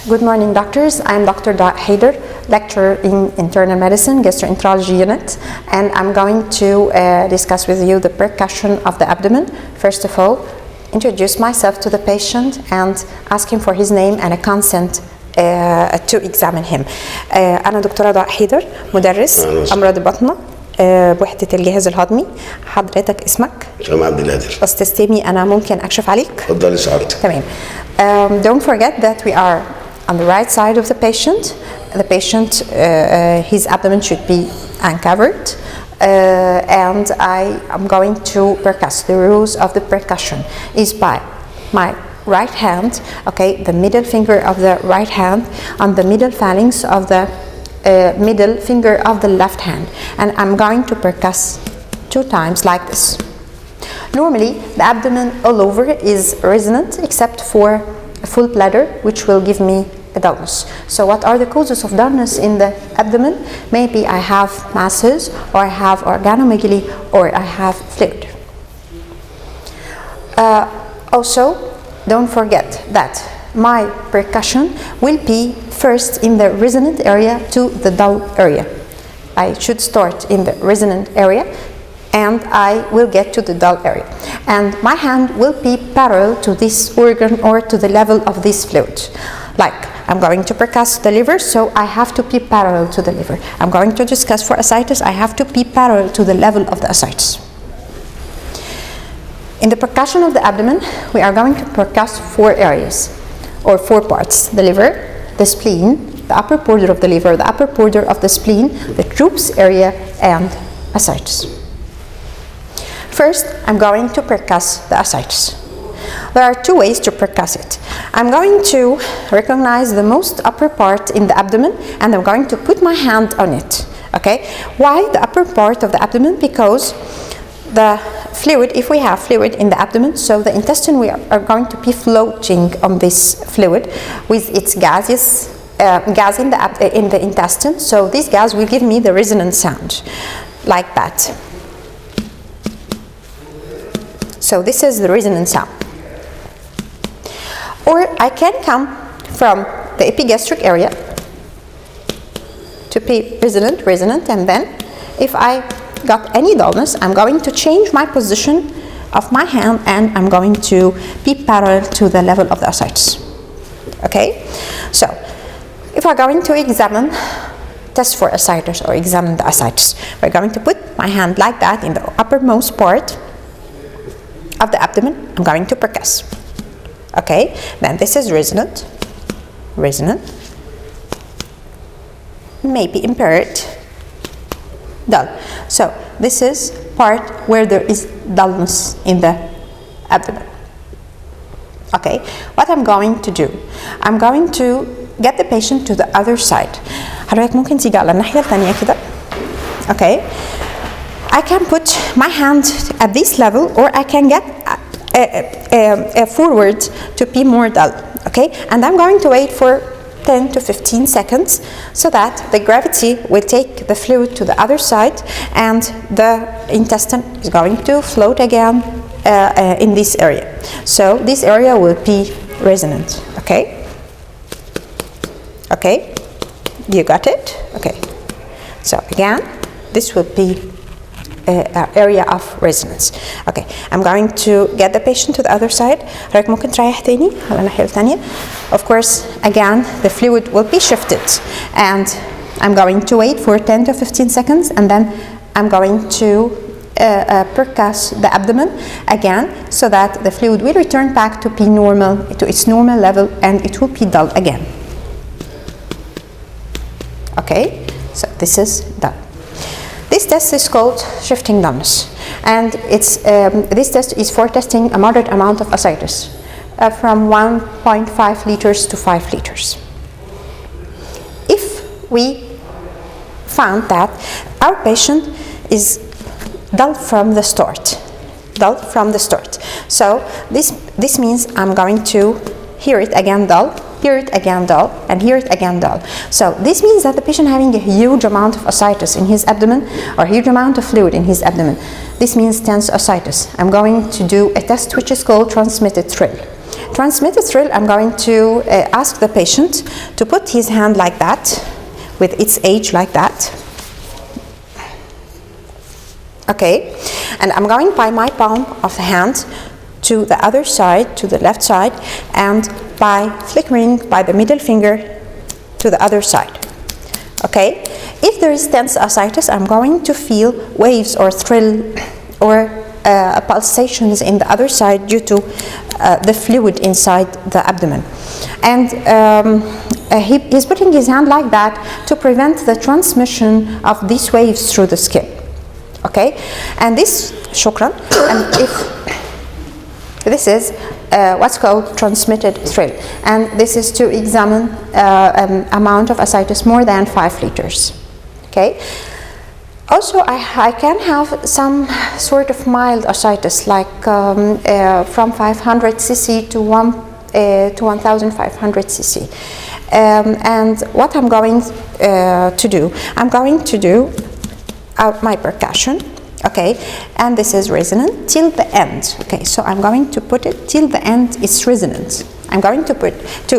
Good morning, doctors. I'm Dr. Haider, lecturer in internal medicine, gastroenterology unit, and I'm going to discuss with you the percussion of the abdomen. First of all, introduce myself to the patient and ask him for his name and a consent to examine him. أنا دكتورة ضاء حيدر، مدرس أمراض البطنة بوحدة الجهاز الهضمي. حضرتك اسمك؟ سامي عبد القادر. أستاذ سامي، أنا ممكن أكشف عليك؟ اتفضلي سعادتك. تمام. Don't forget that we are on the right side of the patient. The patient, his abdomen should be uncovered, and I am going to percuss. The rules of the percussion is by my right hand, okay, the middle finger of the right hand on the middle phalanx of the middle finger of the left hand, and I'm going to percuss 2 times like this. Normally, the abdomen all over is resonant except for a full bladder, which will give me a dullness. So what are the causes of dullness in the abdomen? Maybe I have masses, or I have organomegaly, or I have fluid. Also, don't forget that my percussion will be first in the resonant area to the dull area. I should start in the resonant area and I will get to the dull area. And my hand will be parallel to this organ or to the level of this fluid. Like, I'm going to percuss the liver, so I have to be parallel to the liver. I'm going to discuss for ascites, I have to be parallel to the level of the ascites. In the percussion of the abdomen, we are going to percuss 4 areas, or 4 parts: the liver, the spleen, the upper border of the liver, the upper border of the spleen, the troops area, and ascites. First, I'm going to percuss the ascites. There are 2 ways to percuss it. I'm going to recognize the most upper part in the abdomen, and I'm going to put my hand on it. Okay? Why the upper part of the abdomen? Because the fluid, if we have fluid in the abdomen, so the intestine we are going to be floating on this fluid with its gases, gas in the intestine. So this gas will give me the resonant sound, like that. So this is the resonant sound. Or I can come from the epigastric area to be resonant, and then if I got any dullness, I'm going to change my position of my hand and I'm going to be parallel to the level of the ascites. Okay? So, if we're going to test for ascites or examine the ascites, we're going to put my hand like that in the uppermost part of the abdomen. I'm going to percuss. Okay? Then this is resonant, maybe impaired, dull. So this is part where there is dullness in the abdomen. Okay, what I'm going to do, I'm going to get the patient to the other side. حضرتك ممكن تيجي على الناحية الثانية كده. Okay, I can put my hand at this level, or I can get forward to be more dull. Okay, and I'm going to wait for 10 to 15 seconds so that the gravity will take the fluid to the other side and the intestine is going to float again in this area. So this area will be resonant. Okay? Okay? You got it? Okay. So again, this will be area of resonance. Okay, I'm going to get the patient to the other side. حضرتك ممكن تريح تاني على الناحية الثانية. Of course, again, the fluid will be shifted, and I'm going to wait for 10 to 15 seconds, and then I'm going to percuss the abdomen again, so that the fluid will return back to be normal, to its normal level, and it will be dull again. Okay, so this is done. This test is called shifting dullness, and this test is for testing a moderate amount of ascites, from 1.5 liters to 5 liters. If we found that our patient is dull from the start, so this means I'm going to hear it again dull, hear it again dull, and hear it again dull. So this means that the patient having a huge amount of ascites in his abdomen, or huge amount of fluid in his abdomen. This means tense ascites. I'm going to do a test which is called transmitted thrill. transmitted thrill, I'm going to ask the patient to put his hand like that, with its edge like that. Okay, and I'm going by my palm of the hand to the other side, to the left side, and by flickering by the middle finger to the other side. Okay, if there is tense ascites, I'm going to feel waves or thrill or pulsations in the other side due to the fluid inside the abdomen. And he's putting his hand like that to prevent the transmission of these waves through the skin. Okay, and this, shukran, and if this is what's called transmitted thrill, and this is to examine an amount of ascites more than 5 liters. Okay. Also, I can have some sort of mild ascites, like from 500 cc to 1,500 cc. And what I'm going to do, I'm going to do my percussion, okay, and this is resonant till the end. Okay, so I'm going to put it till the end. It's resonant. I'm going to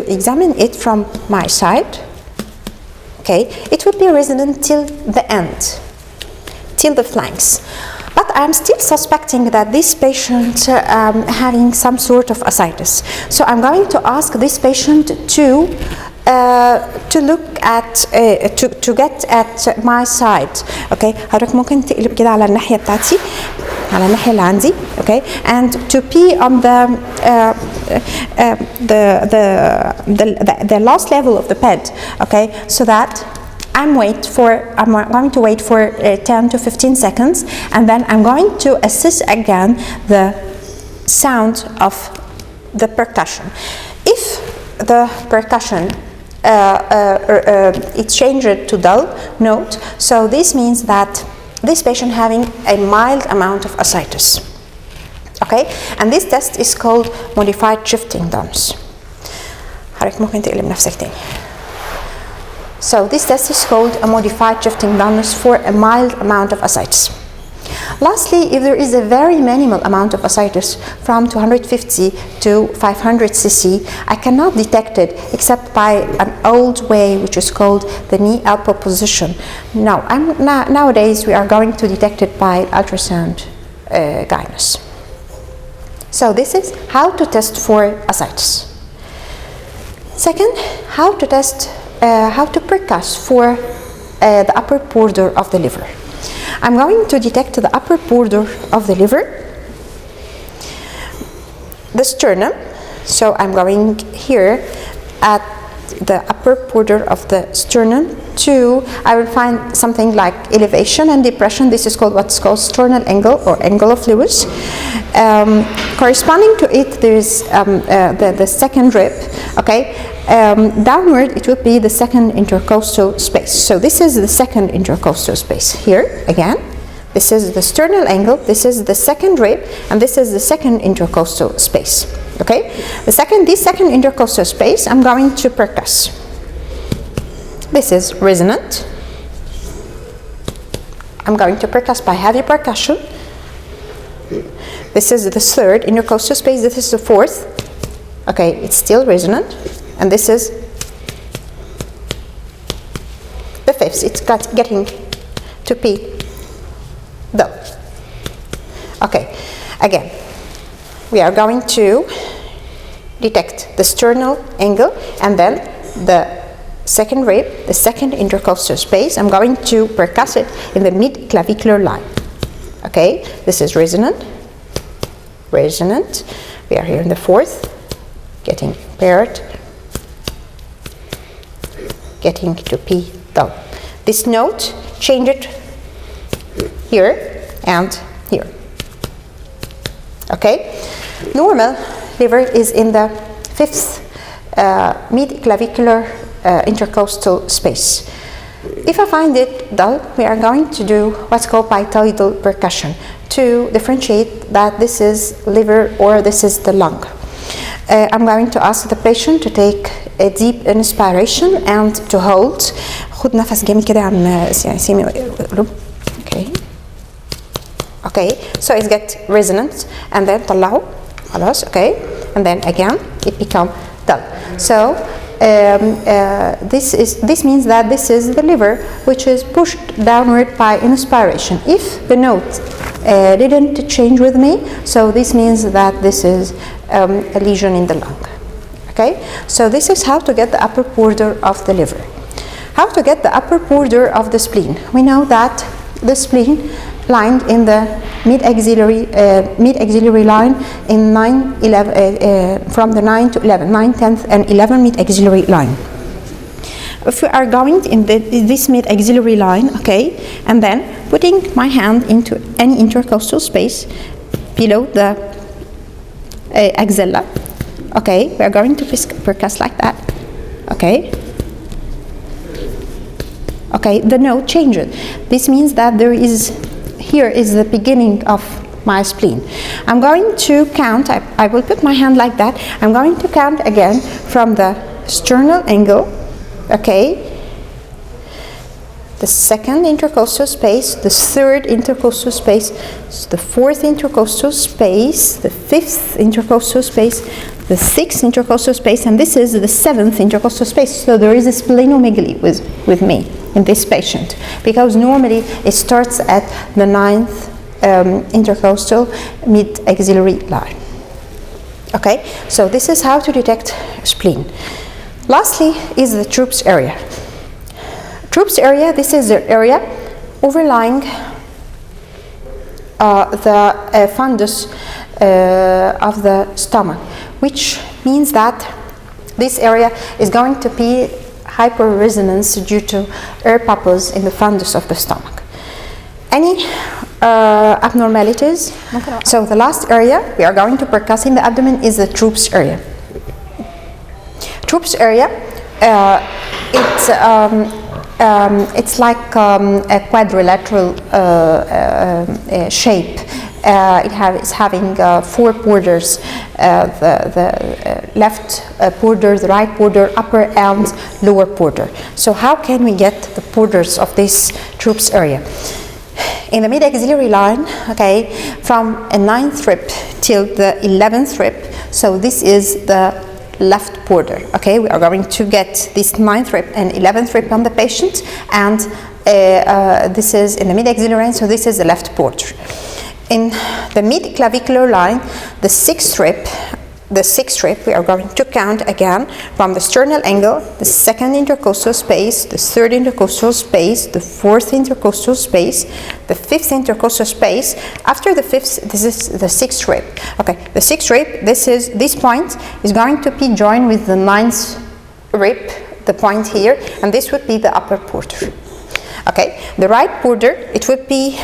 examine it from my side. Okay, it will be resonant till the end, till the flanks. But I'm still suspecting that this patient having some sort of ascites. So I'm going to ask this patient to look at to get at my side. Okay, حضرتك ممكن تقلب كده على الناحية بتاعتي، على الناحية اللي عندي. Okay, and to pee on the last level of the bed. Okay, so that I'm going to wait for 10 to 15 seconds, and then I'm going to assess again the sound of the percussion. If the percussion it changed to dull note, so this means that this patient having a mild amount of ascites. Okay, and this test is called modified shifting dumbness. حضرتك ممكن تقلب نفسك تاني. So this test is called a modified shifting dumbness for a mild amount of ascites. Lastly, if there is a very minimal amount of ascites from 250 to 500 cc, I cannot detect it except by an old way which is called the knee-elbow position. Nowadays we are going to detect it by ultrasound guidance. So this is how to test for ascites. Second, how to percuss for the upper border of the liver. I'm going to detect the upper border of the liver, the sternum. So I'm going here at the upper border of the sternum I will find something like elevation and depression. This is called what's called sternal angle or angle of Lewis. Corresponding to it, there is the second rib. Okay, downward it would be the second intercostal space. So this is the second intercostal space. Here again, this is the sternal angle. This is the second rib, and this is the second intercostal space. Okay, this second intercostal space, I'm going to percuss. This is resonant. I'm going to percuss by heavy percussion. This is the third intercostal space. This is the fourth. Okay, it's still resonant. And this is the fifth. It's getting to P. Though. Okay, again, we are going to detect the sternal angle and then the second rib, the second intercostal space. I'm going to percuss it in the mid-clavicular line. Okay, this is resonant. Resonant. We are here in the fourth, getting paired, getting to P down. This note changed here and here. Okay, normal liver is in the fifth mid-clavicular intercostal space. If I find it dull, we are going to do what's called bitoidal percussion to differentiate that this is liver or this is the lung. I'm going to ask the patient to take a deep inspiration and to hold. خد نفس جامد كده عم سيمي قلوب. Okay. Okay. So it gets resonant and then طلعه. خلاص. Okay. And then again. it becomes dull. So this means that this is the liver which is pushed downward by inspiration. If the note didn't change with me, so this means that this is a lesion in the lung. Okay, so this is how to get the upper border of the liver. How to get the upper border of the spleen? We know that the spleen lined in the mid-axillary line in 9, 11, from the 9 to 11, 9, 10th and 11 mid-axillary line. If we are going in this mid-axillary line, okay, and then putting my hand into any intercostal space below the axilla, okay, we are going to percuss like that, okay. Okay, the note changes. This means that here is the beginning of my spleen. I'm going to count, I will put my hand like that. I'm going to count again from the sternal angle, okay, the second intercostal space, the third intercostal space, the fourth intercostal space, the fifth intercostal space, the sixth intercostal space, and this is the seventh intercostal space. So there is a splenomegaly with me in this patient, because normally it starts at the ninth intercostal mid-axillary line. Okay, so this is how to detect spleen. Lastly is the Troup's area. Troup's area, this is the area overlying the fundus of the stomach, which means that this area is going to be hyperresonance due to air bubbles in the fundus of the stomach. Any abnormalities? So the last area we are going to percuss in the abdomen is the Troup's area. Troup's area, it's like a quadrilateral shape. It's having 4 borders, the left border, the right border, upper and lower border. So how can we get the borders of this Troup's area? In the mid-axillary line, okay, from a 9th rib till the 11th rib, so this is the left border. Okay, we are going to get this 9th rib and 11th rib on the patient, and this is in the mid-axillary line, so this is the left border. In the mid-clavicular line, the 6th rib, we are going to count again from the sternal angle, the 2nd intercostal space, the 3rd intercostal space, the 4th intercostal space, the 5th intercostal space. After the 5th, this is the 6th rib. Okay, the 6th rib, this point is going to be joined with the 9th rib, the point here, and this would be the upper border. Okay, the right border, it would be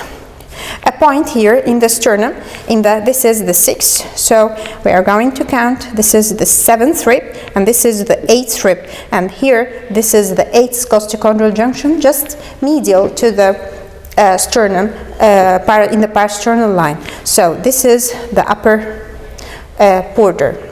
a point here in the sternum, this is the 6th, so we are going to count, this is the 7th rib, and this is the 8th rib, and here, this is the 8th costochondral junction, just medial to the sternum, in the parasternal line. So this is the upper border.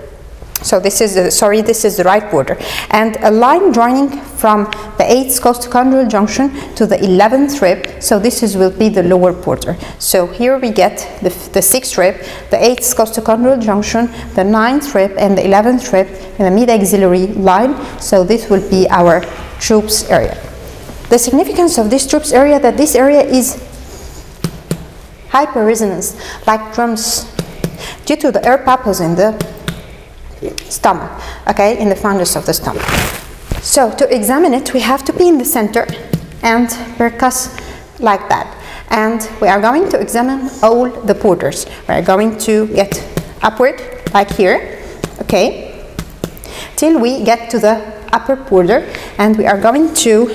So this is the right border, and a line joining from the 8th costochondral junction to the 11th rib. So this will be the lower border. So here we get the 6th rib, the 8th costochondral junction, the 9th rib, and the 11th rib in the mid-axillary line. So this will be our Troup's area. The significance of this Troup's area, that this area is hyperresonance, like drums, due to the air bubbles in the stomach, okay, in the fundus of the stomach. So to examine it, we have to be in the center and percuss like that. And we are going to examine all the borders. We are going to get upward, like here, okay, till we get to the upper border, and we are going to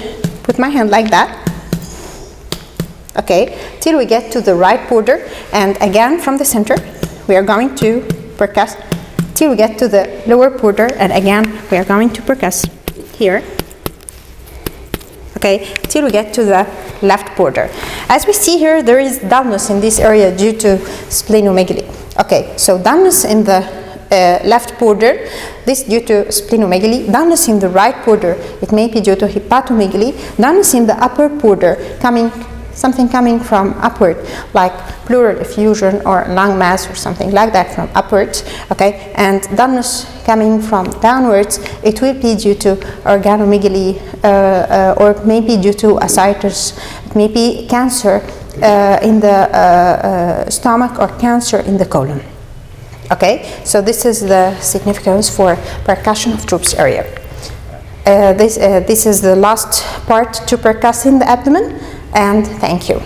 put my hand like that, okay, till we get to the right border, and again from the center, we are going to percuss till we get to the lower border, and again we are going to percuss here, okay, till we get to the left border. As we see here, there is dullness in this area due to splenomegaly. Okay, so dullness in the left border, this due to splenomegaly. Dullness in the right border, it may be due to hepatomegaly. Dullness in the upper border coming something coming from upward, like pleural effusion or lung mass or something like that from upwards, okay, and dullness coming from downwards, it will be due to organomegaly or maybe due to ascites, it may be cancer in the stomach or cancer in the colon. Okay, so this is the significance for percussion of Troup's area. This is the last part to percuss in the abdomen, and thank you.